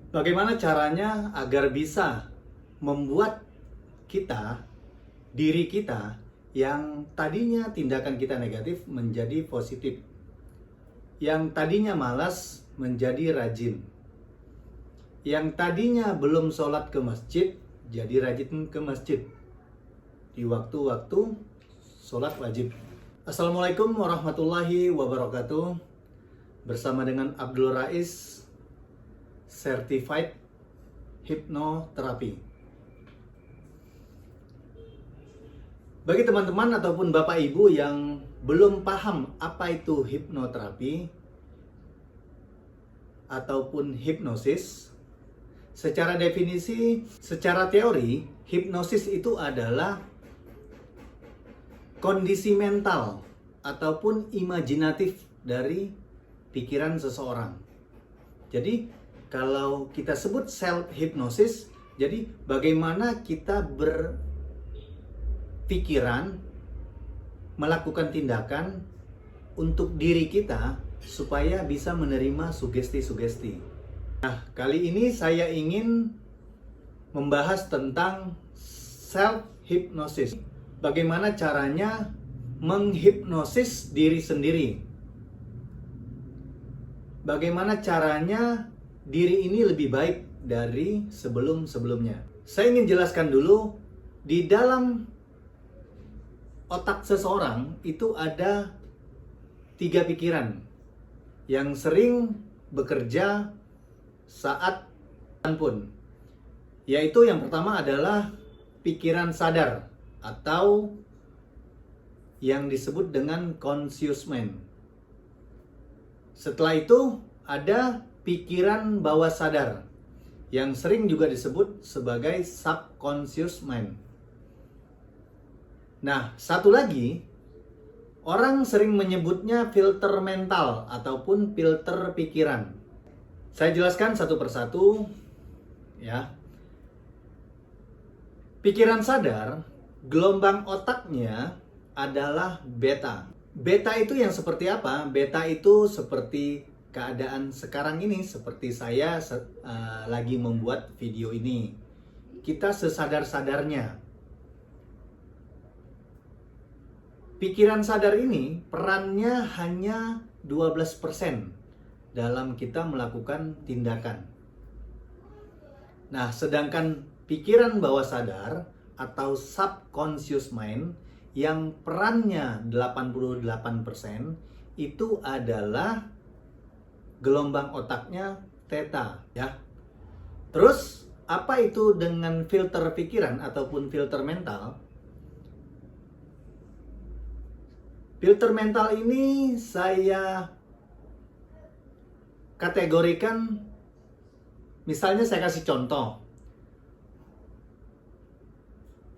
Bagaimana caranya agar bisa membuat kita, diri kita yang tadinya tindakan kita negatif menjadi positif, yang tadinya malas menjadi rajin, yang tadinya belum sholat ke masjid jadi rajin ke masjid di waktu-waktu sholat wajib. Assalamualaikum warahmatullahi wabarakatuh. Bersama dengan Abdul Rais, Certified Hypnotherapy. Bagi teman-teman ataupun Bapak Ibu yang belum paham apa itu hipnoterapi ataupun hipnosis, secara definisi, secara teori, hipnosis itu adalah kondisi mental ataupun imajinatif dari pikiran seseorang. Jadi, kalau kita sebut self-hypnosis, jadi bagaimana kita berpikiran, melakukan tindakan untuk diri kita supaya bisa menerima sugesti-sugesti. Nah, kali ini saya ingin membahas tentang self-hypnosis. Bagaimana caranya menghipnosis diri sendiri. Bagaimana caranya diri ini lebih baik dari sebelum-sebelumnya. Saya ingin jelaskan dulu, di dalam otak seseorang itu ada 3 pikiran yang sering bekerja saat pun. Yaitu yang pertama adalah pikiran sadar atau yang disebut dengan conscious mind. Setelah itu ada pikiran bawah sadar yang sering juga disebut sebagai subconscious mind. Nah, satu lagi, orang sering menyebutnya filter mental ataupun filter pikiran. Saya jelaskan satu persatu ya. Pikiran sadar, gelombang otaknya adalah beta. Beta itu yang seperti apa? Beta itu seperti keadaan sekarang ini, seperti saya lagi membuat video ini. Kita sesadar-sadarnya. Pikiran sadar ini perannya hanya 12% dalam kita melakukan tindakan. Nah, sedangkan pikiran bawah sadar atau subconscious mind yang perannya 88% itu adalah gelombang otaknya theta ya. Terus apa itu dengan filter pikiran ataupun filter mental? Filter mental ini saya kategorikan, misalnya saya kasih contoh.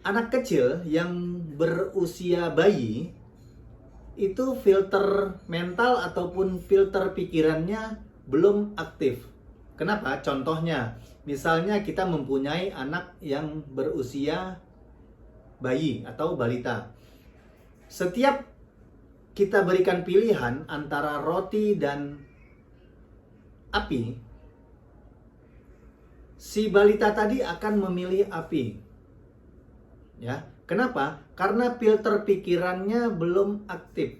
Anak kecil yang berusia bayi itu filter mental ataupun filter pikirannya belum aktif. Kenapa? Contohnya, misalnya kita mempunyai anak yang berusia bayi atau balita. Setiap kita berikan pilihan antara roti dan api, si balita tadi akan memilih api. Ya, kenapa? Karena filter pikirannya belum aktif.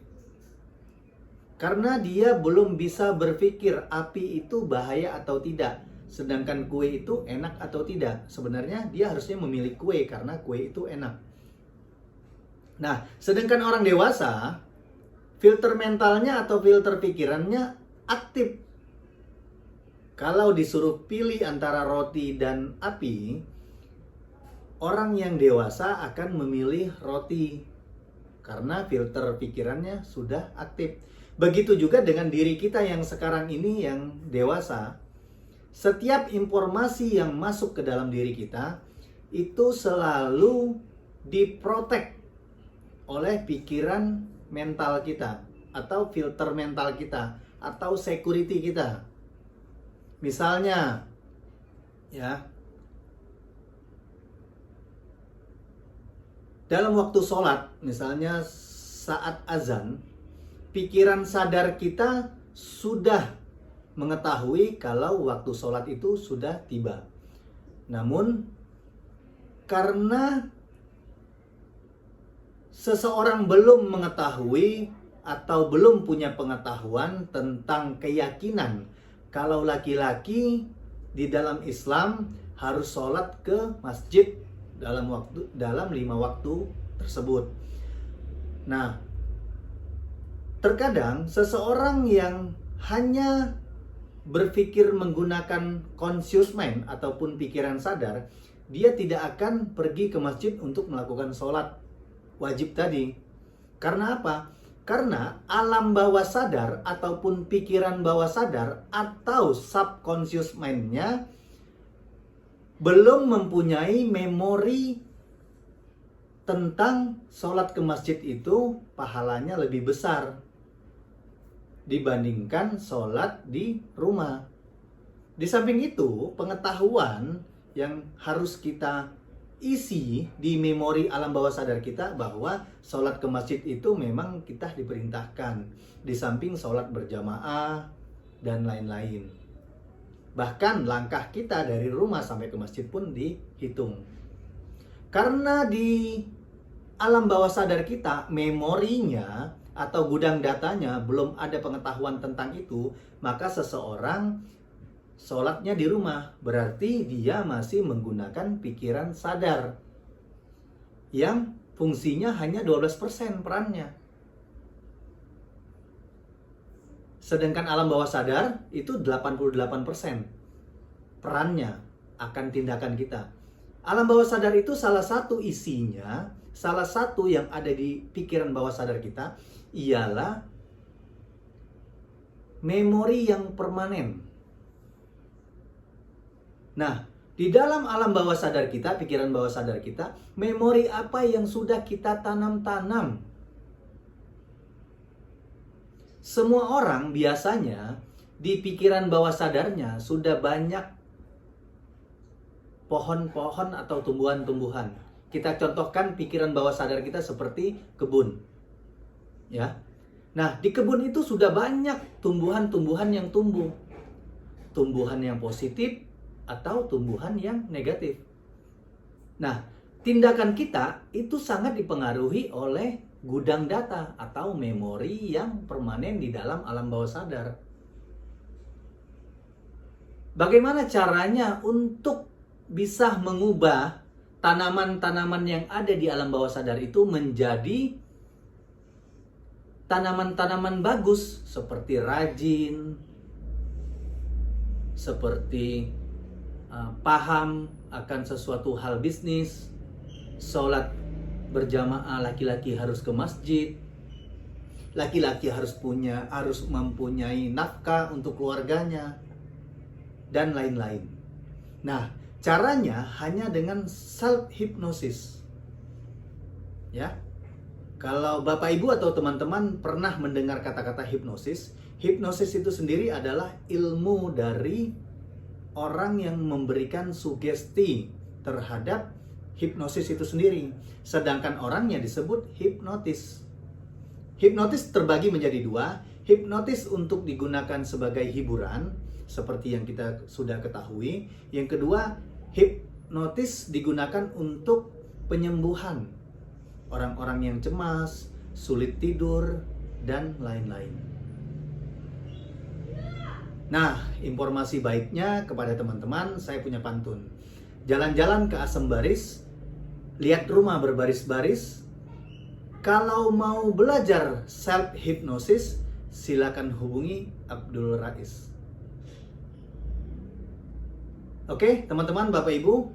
Karena dia belum bisa berpikir api itu bahaya atau tidak. Sedangkan kue itu enak atau tidak. Sebenarnya dia harusnya memilih kue karena kue itu enak. Nah, sedangkan orang dewasa, filter mentalnya atau filter pikirannya aktif. Kalau disuruh pilih antara roti dan api, orang yang dewasa akan memilih roti karena filter pikirannya sudah aktif. Begitu juga dengan diri kita yang sekarang ini yang dewasa. Setiap informasi yang masuk ke dalam diri kita itu selalu diprotek oleh pikiran mental kita atau filter mental kita atau security kita. Misalnya ya, dalam waktu sholat, misalnya saat azan, pikiran sadar kita sudah mengetahui kalau waktu sholat itu sudah tiba. Namun karena seseorang belum mengetahui atau belum punya pengetahuan tentang keyakinan kalau laki-laki di dalam Islam harus sholat ke masjid dalam 5 waktu tersebut. Nah, terkadang seseorang yang hanya berpikir menggunakan conscious mind ataupun pikiran sadar, dia tidak akan pergi ke masjid untuk melakukan sholat wajib tadi. Karena apa? Karena alam bawah sadar ataupun pikiran bawah sadar atau subconscious mind-nya belum mempunyai memori tentang sholat ke masjid itu pahalanya lebih besar dibandingkan sholat di rumah. Di samping itu, pengetahuan yang harus kita isi di memori alam bawah sadar kita bahwa sholat ke masjid itu memang kita diperintahkan, di samping sholat berjamaah dan lain-lain. Bahkan langkah kita dari rumah sampai ke masjid pun dihitung. Karena di alam bawah sadar kita, memorinya atau gudang datanya belum ada pengetahuan tentang itu, maka seseorang sholatnya di rumah, berarti dia masih menggunakan pikiran sadar yang fungsinya hanya 12% perannya. Sedangkan alam bawah sadar itu 88% perannya akan tindakan kita. Alam bawah sadar itu salah satu isinya, salah satu yang ada di pikiran bawah sadar kita ialah memori yang permanen. Nah, di dalam alam bawah sadar kita, pikiran bawah sadar kita, memori apa yang sudah kita tanam-tanam. Semua orang biasanya di pikiran bawah sadarnya sudah banyak pohon-pohon atau tumbuhan-tumbuhan. Kita contohkan pikiran bawah sadar kita seperti kebun. Ya. Nah, di kebun itu sudah banyak tumbuhan-tumbuhan yang tumbuh. Tumbuhan yang positif atau tumbuhan yang negatif. Nah, tindakan kita itu sangat dipengaruhi oleh gudang data atau memori yang permanen di dalam alam bawah sadar. Bagaimana caranya untuk bisa mengubah tanaman-tanaman yang ada di alam bawah sadar itu menjadi tanaman-tanaman bagus, seperti rajin, seperti paham akan sesuatu hal bisnis, sholat berjamaah, laki-laki harus ke masjid, laki-laki harus mempunyai nafkah untuk keluarganya, dan lain-lain. Nah, caranya hanya dengan self-hypnosis. Ya, kalau Bapak Ibu atau teman-teman pernah mendengar kata-kata hipnosis, hipnosis itu sendiri adalah ilmu dari orang yang memberikan sugesti terhadap hipnosis itu sendiri. Sedangkan orangnya disebut hipnotis. Hipnotis terbagi menjadi 2. Hipnotis untuk digunakan sebagai hiburan, seperti yang kita sudah ketahui. Yang kedua, hipnotis digunakan untuk penyembuhan orang-orang yang cemas, sulit tidur, dan lain-lain. Nah, informasi baiknya kepada teman-teman, saya punya pantun. Jalan-jalan ke Asam Baris, lihat rumah berbaris-baris. Kalau mau belajar self-hypnosis, silakan hubungi Abdul Rais. Oke, teman-teman, Bapak Ibu,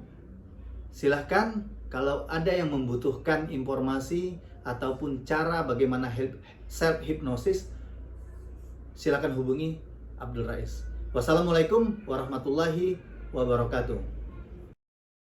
silahkan kalau ada yang membutuhkan informasi ataupun cara bagaimana self-hypnosis, silakan hubungi Abdul Rais. Wassalamualaikum warahmatullahi wabarakatuh.